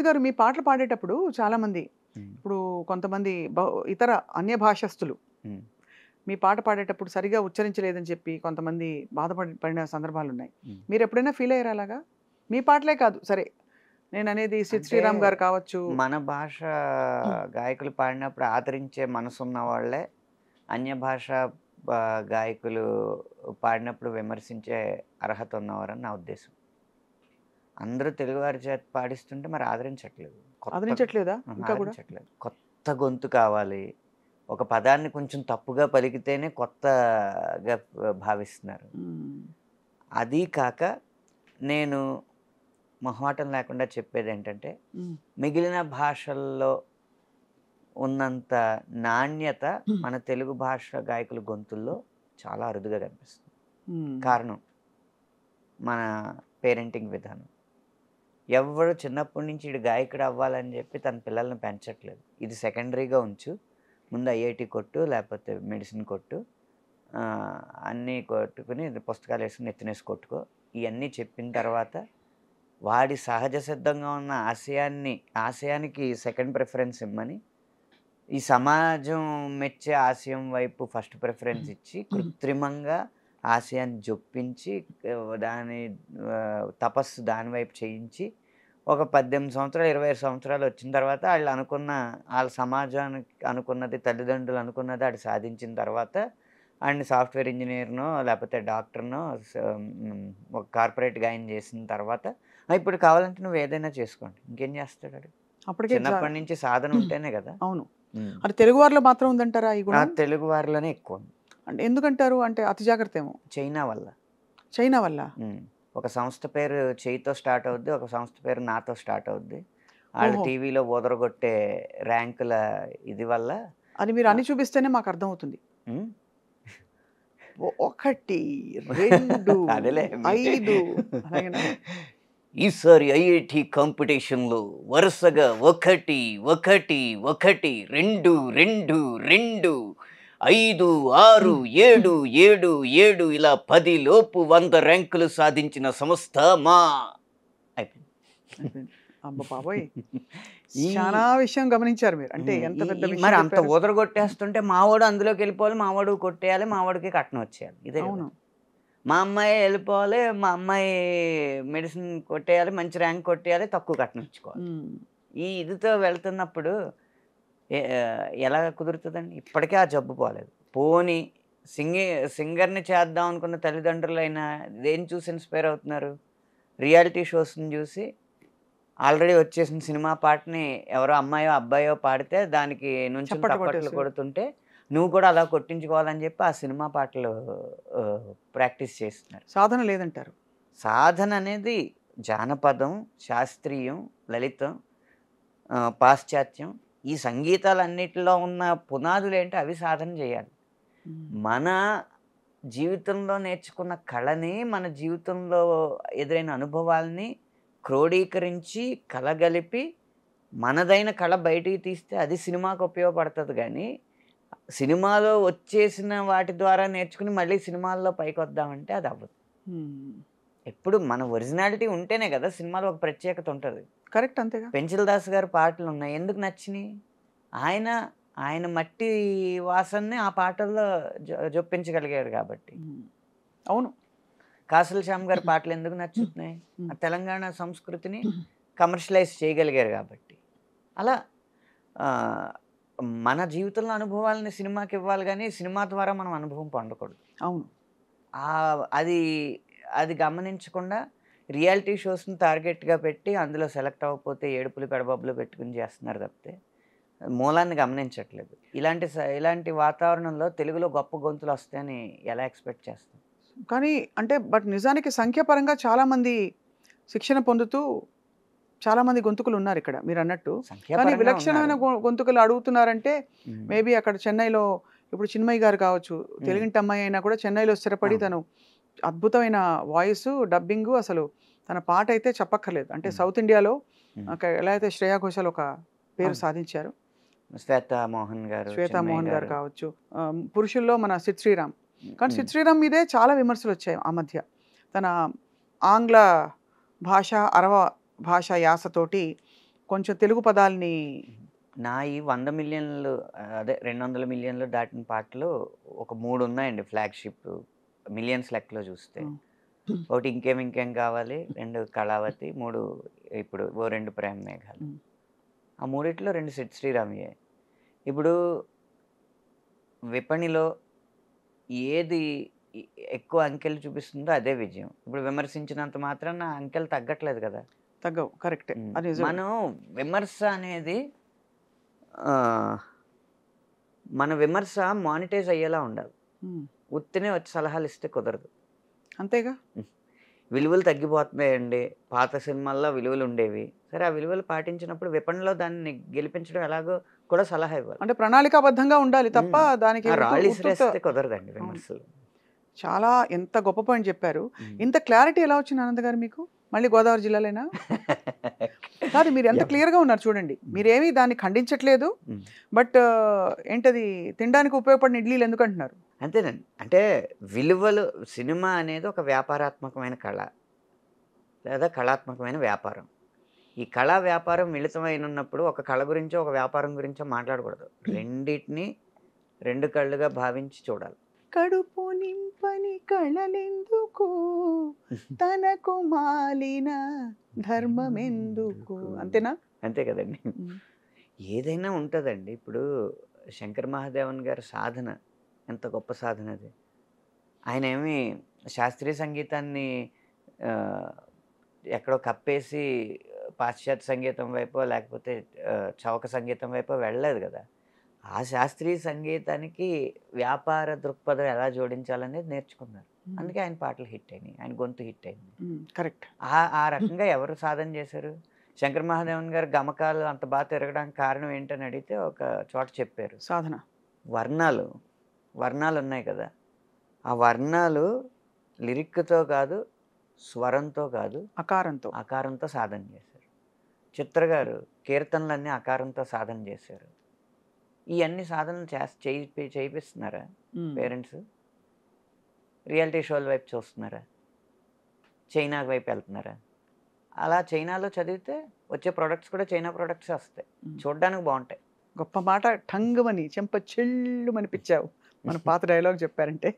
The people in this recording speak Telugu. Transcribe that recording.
గారు మీ పాటలు పాడేటప్పుడు చాలామంది హ్మ్. ఇప్పుడు కొంతమంది ఇతర అన్య భాషస్థులు హ్మ్. మీ పాట పాడేటప్పుడు సరిగా ఉచ్చరించలేదని చెప్పి కొంతమంది పడిన సందర్భాలున్నాయి. హ్మ్. మీరెప్పుడైనా ఫీల్ అయ్యారా అలాగా? మీ పాటలే కాదు సరే. నేననేది సిద్ అంటే శ్రీరామ్ గారు కావచ్చు. మన భాష గాయకులు పాడినప్పుడు ఆదరించే మనసున్న వాళ్ళే అన్య భాష గాయకులు పాడినప్పుడు విమర్శించే అర్హత ఉన్నవారని నా ఉద్దేశం. అందరూ తెలుగువారి చేత పాడిస్తుంటే మరి ఆదరించట్లేదు. ఆదరించట్లేదా ఇంకా గూడా? ఆదరించట్లేదు. కొత్త గొంతు కావాలి. ఒక పదాన్ని కొంచెం తప్పుగా పలికితేనే కొత్తగా భావిస్తున్నారు. హ్మ్. అదీ కాక నేను మొహమాటం లేకుండా చెప్పేదేంటంటే, హ్మ్. మిగిలిన భాషల్లో ఉన్నంత నాణ్యత హ్మ్. మన తెలుగు భాష గాయకుల గొంతుల్లో చాలా అరుదుగా కనిపిస్తుంది. హ్మ్. కారణం మన పేరెంటింగ్ విధానం. ఎవ్వరు చిన్నప్పటి నుంచి ఈడు గాయకుడు అవ్వాలని చెప్పి తన పిల్లల్ని పెంచట్లేదు. ఇది సెకండరీగా ఉంచు. ముందు ఐఐటీ కొట్టు, లేకపోతే మెడిసిన్ కొట్టు. అన్నీ కొట్టుకొని పుస్తకాలేసుకొని నెత్తినేసి కొట్టుకో. ఇయన్నీ చెప్పిన తర్వాత వాడి సహజ సిద్ధంగా ఉన్న ఆశయానికి సెకండ్ ప్రిఫరెన్స్ ఇమ్మని, ఈ సమాజం మెచ్చే ఆశయం వైపు ఫస్ట్ ప్రిఫరెన్స్ ఇచ్చి, కృత్రిమంగా ఆశయాన్ని జొప్పించి దాని తపస్సు దాని వైపు చేయించి, ఒక 18 సంవత్సరాలు, 25 సంవత్సరాలు వచ్చిన తర్వాత ఆళ్ళ సమాజానికి అనుకున్నది, తల్లిదండ్రులు అనుకున్నది ఆడు సాధించిన తర్వాత, ఆడిని సాఫ్ట్‌వేర్ ఇంజినీర్‌నో, లేపోతే డాక్టర్‌నో, ఒక కార్పొరేట్ గాయన చేసిన తర్వాత, ఇప్పుడు కావాలంటే నువ్వేదైనా చేసుకోండి. ఇంకేం చేస్తాడాడు? అప్పటికే చిన్నప్పటి నుంచి సాధన ఉంటేనే గదా! అవును. హ్మ్. అది తెలుగు వారిలో మాత్రం ఉందంటారా ఈ ఆ! గుణం? తెలుగు వారిలోనే ఎక్కువుంది. అంటే ఎందుకంటారు? అంటే అతి జాగ్రత్తేమో. చైనా వల్ల. చైనా వల్ల? హ్మ్. ఒక సంస్థ పేరు చెయ్యితో స్టార్ట్ అవుద్ది. ఒక సంస్థ పేరు నాతో స్టార్ట్ అవుద్ది. ఆళ్ళు ఓహో! టీవీలో ఊదరగొట్టే ర్యాంకుల ఇది వల్ల అది మీరు ఆహ్, అని చూపిస్తేనే మాకర్థమవుతుంది. హ్మ్. 1, 2, అదేలే 5 అలాగేనా? ఈసారి ఐఐటీ కాంపిటీషన్‌లో వరుసగా 1, 1, 1, 2, 2, 2, 5, 6, 7, 7, 7 ఇలా 10 లోపు 100 ర్యాంకులు సాధించిన సంస్థ అయిపోయింది. అయిపోయింది. అమ్మ బాబోయ్! ఈ చాలా విషయం గమనించారు మీరు. అంటే హ్మ్. ఎంత ఈ పెద్ద ఈ విషయం మరి అంత చెప్పారు. ఊదరగొట్టేస్తుంటే మావోడు అందులోకెళ్ళిపోవాలి. మావోడు కొట్టేయాలి. మావోడికి కట్నం వచ్చేయాలి. ఇదే గదా! అవును. మా అమ్మాయే ఎళ్ళిపోవాలి. మా అమ్మాయి మెడిసిన్ కొట్టేయాలి. మంచి ర్యాంక్ కొట్టేయాలి. తక్కువ కట్నం ఇచ్చుకోవాలి. హ్మ్. ఈ ఇదితో వెళ్తున్నప్పుడు ఎలా కుదురుతదండి? ఇప్పటికే ఆ జబ్బు పోలేదు. పోనీ సింగి సింగర్‌ని చేద్దాం అనుకున్న తల్లిదండ్రులైనా దేన్ని చూసి ఇన్‌స్పైర్ అవుతున్నారు? రియాలిటీ షోస్‌ని జూసి ఆల్రెడీ వచ్చేసిన సినిమా పాటని ఎవరో అమ్మాయో, అబ్బాయో పాడితే దానికి నుంచుని చప్పట్లు తప్పట్లు కొట్టేసారు. కొడుతుంటే, నువ్వు కూడా అలా కొట్టించుకోవాలని జెప్పి ఆ సినిమా పాటలు ప్రాక్టీస్ చేస్తున్నారు. సాధన లేదంటారు. సాధన అనేది జానపదం, శాస్త్రీయం, లలితం, పాశ్చాత్యం ఈ సంగీతాలన్నిటిలో ఉన్న పునాదులేంటో అవి సాధన జేయాలి. హ్మ్. మన జీవితంలో నేర్చుకున్న కళని, మన జీవితంలో ఎదురైన అనుభవాల్ని క్రోడీకరించి, కలగలిపి, మనదైన కళ బయటికి తీస్తే అది సినిమాకు ఉపయోగపడతది గానీ, సినిమాలో వచ్చేసిన వాటి ద్వారా నేర్చుకుని మళ్ళీ సినిమాల్లో పైకొద్దామంటే అదవ్వదు. హ్మ్. ఎప్పుడు మన ఒరిజినాలిటీ ఉంటేనే గదా! సినిమాలో ఒక ప్రత్యేకత ఉంటది. కరెక్ట్ అంతేగా. 'పెంచిల్ దాస్' గారి పాటలున్నాయి. ఎందుకు నచ్చినియి? ఆయన, ఆయన మట్టి వాసనని ఆ పాటల్లో జొప్పించగలిగాడు గాబట్టి. హ్మ్. అవును. 'కాసుల శ్యామ్' గారి పాటలెందుకు నచ్చుతున్నాయి? హ్మ్. ఆ తెలంగాణ సంస్కృతిని కమర్షియలైజ్ చేయగలిగారు గాబట్టి. అలా ఆహ్, మన జీవితంలో అనుభవాలని సినిమాకివ్వాలి గానీ, సినిమా ద్వారా మనం అనుభవం పొందకూడదు. అవును. అది అది గమనించకుండా రియాలిటీ షోస్‌ని టార్గెట్‌గా పెట్టి అందులో సెలెక్ట్ అవ్వకపోతే ఏడుపులు, పెడబొబ్బలు పెట్టుకొని చేస్తున్నారు తప్పితే, మూలాన్ని గమనించట్లేదు. ఇలాంటి వాతావరణంలో తెలుగులో గొప్ప గొంతులొస్తాయని ఎలా ఎక్స్‌పెక్ట్ చేస్తాం? కానీ అంటే నిజానికి సంఖ్యాపరంగా చాలామంది శిక్షణ పొందుతూ చాలామంది గొంతుకులున్నారిక్కడ మీరన్నట్టు. కానీ సంఖ్యాపరంగా విలక్షణమైన ఉన్నారు. గొంతుకలు అడుగుతున్నారంటే హ్మ్. మేబీ అక్కడ చెన్నైలో ఇప్పుడు చిన్మయి గారు కావచ్చు. హ్మ్. తెలుగింటి అమ్మాయి అయినా కూడా చెన్నైలో స్థిరపడి అవును. తను అద్భుతమైన వాయిసు, డబ్బింగు అసలు తన పాటైతే చెప్పక్కర్లేదు. అంటే హ్మ్. సౌత్ ఇండియాలో హ్మ్. ఎలా అయితే శ్రేయా ఘోషాల్ ఒక పేరు అవును. సాధించారో, 'శ్వేతా మోహన్' గారు, శ్వేతా 'చిన్మయి' మోహన్ గారు గారు. కావచ్చు. పురుషుల్లో మన సిద్ శ్రీరామ్. కానీ హ్మ్. సిద్ శ్రీరామ్ మీదే చాలా విమర్శలొచ్చాయి ఆ మధ్య. తన ఆంగ్ల భాష, అరవ భాష యాసతోటి కొంచెం తెలుగు పదాల్ని నా ఈ 100 మిలియన్లు అదే 200 మిలియన్లు దాటిన పాటలు ఒక 3 ఉన్నాయండి ఫ్లాగ్‌షిప్ మిలియన్స్ లెక్కలో చూస్తే. హ్మ్. ఒకటి ఇంకేం కావాలి, 2 కళావతి, 3 ఇప్పుడు ఓ 2 ప్రేమ మేఘాలు. హ్మ్. ఆ మూడిట్లో 2 సిద్ శ్రీరామ్‌యే. ఇప్పుడు విపణిలో ఏది ఎ ఎక్కువ అంకెలు చూపిస్తుందో అదే విజయం. ఇప్పుడు విమర్శించినంత మాత్రాన అంకెలు తగ్గట్లేదు కదా! తగ్గవు. కరెక్టే. అది నిజమే. మనం విమర్శ అనేది ఆహ్, మన విమర్శ మానిటైజ్ అయ్యేలా ఉండాలి. హ్మ్. ఉత్తినే వచ్చి సలహాలు ఇస్తే కుదరదు. అంతేగా. హ్మ్. విలువలు తగ్గిపోతున్నాయండి. పాత సినిమాల్లో విలువలుండేవి. సరే ఆ విలువలు పాటించినప్పుడు విపణిలో దాన్ని గెలిపించడం ఎలాగో కూడా సలహా ఇవ్వాలి. అంటే ప్రణాళికాబద్ధంగా ఉండాలి తప్ప హ్మ్. దానికి ఆ రాళ్ళు ఉత్తుత్త ఇసిరేస్తే కుదరదండి అవును. విమర్శలు. చాలా ఎంత గొప్ప పాయింట్ చెప్పారు. హ్మ్. ఇంత క్లారిటీ ఎలా వచ్చింది ఆనంద్ గారు మీకు? మళ్ళీ గోదావరి జిల్లాలేనా? కాదు మీరు ఎంత ఎవ్ క్లియర్‌గా ఉన్నారు చూడండి. హ్మ్. మీరేమి దాన్ని ఖండించట్లేదు. హ్మ్. బట్ ఏంటది తినడానికి ఉపయోగపడిన ఇడ్లీలు ఎందుకంటున్నారు? అంతేనండి. అంటే విలువలు సినిమా అనేది ఒక వ్యాపారాత్మకమైన కళ. లేదా కళాత్మకమైన వ్యాపారం. ఈ కళా వ్యాపారం మిళితమైనున్నప్పుడు ఒక కళ గురించో, ఒక వ్యాపారం గురించో మాట్లాడకూడదు. రెండిటిని 2 కళ్ళుగా భావించి చూడాలి. కడుపు నింపని కళలెందుకు తనకు మాలిన ధర్మమెందుకు అంతేనా? అంతే కదండీ. హ్మ్. ఏదైనా ఉంటదండి. ఇప్పుడు 'శంకర్ మహాదేవన్' గారి సాధన ఎంత గొప్ప సాధన అది. ఆయనేమి శాస్త్రీయ సంగీతాన్ని ఆహ్, ఎక్కడో కప్పేసి పాశ్చాత్య సంగీతం వైపో లేకపోతే చౌక సంగీతం వైపో వెళ్ళలేదు గదా! ఆ శాస్త్రీయ సంగీతానికి వ్యాపార దృక్పథం ఎలా జోడించాలనేది నేర్చుకున్నారు. హ్మ్. అందుకే ఆయన పాటలు హిట్ అయినాయి. ఆయన గొంతు హిట్ అయింది. కరెక్ట్. ఆ రకంగా ఎవరు సాధన చేశారు? శంకర్ మహాదేవన్ గారు గమకాలు అంత తిరగడానికి కారణం ఏంటని అడిగితే ఒక చోట చెప్పారు. సాధన. వర్ణాలు, వర్ణాలున్నాయి కదా! ఆ వర్ణాలు లిరిక్‌తో కాదు, స్వరంతో కాదు, అకారంతో. ఆకారంతో సాధన చేశారు. చిత్ర గారు కీర్తనలన్నీ ఆకారంతో సాధన చేశారు. ఇయన్నీ సాధనలు చేపిస్తున్నారా హ్మ్. పేరెంట్స్? రియాలిటీ షోల వైపు చూస్తున్నారా? చైనా వైపు వెళ్తున్నారా? అలా చైనాలో చదివితే వచ్చే ప్రొడక్ట్స్ కూడా చైనా ప్రొడక్ట్సే వస్తాయి. హ్మ్. చూడ్డానికి బావుంటాయి. గొప్ప మాట ఠంగుమని చెంప చెల్లుమనిపిచ్చావు. మన పాత డైలాగ్ చెప్పారంటే.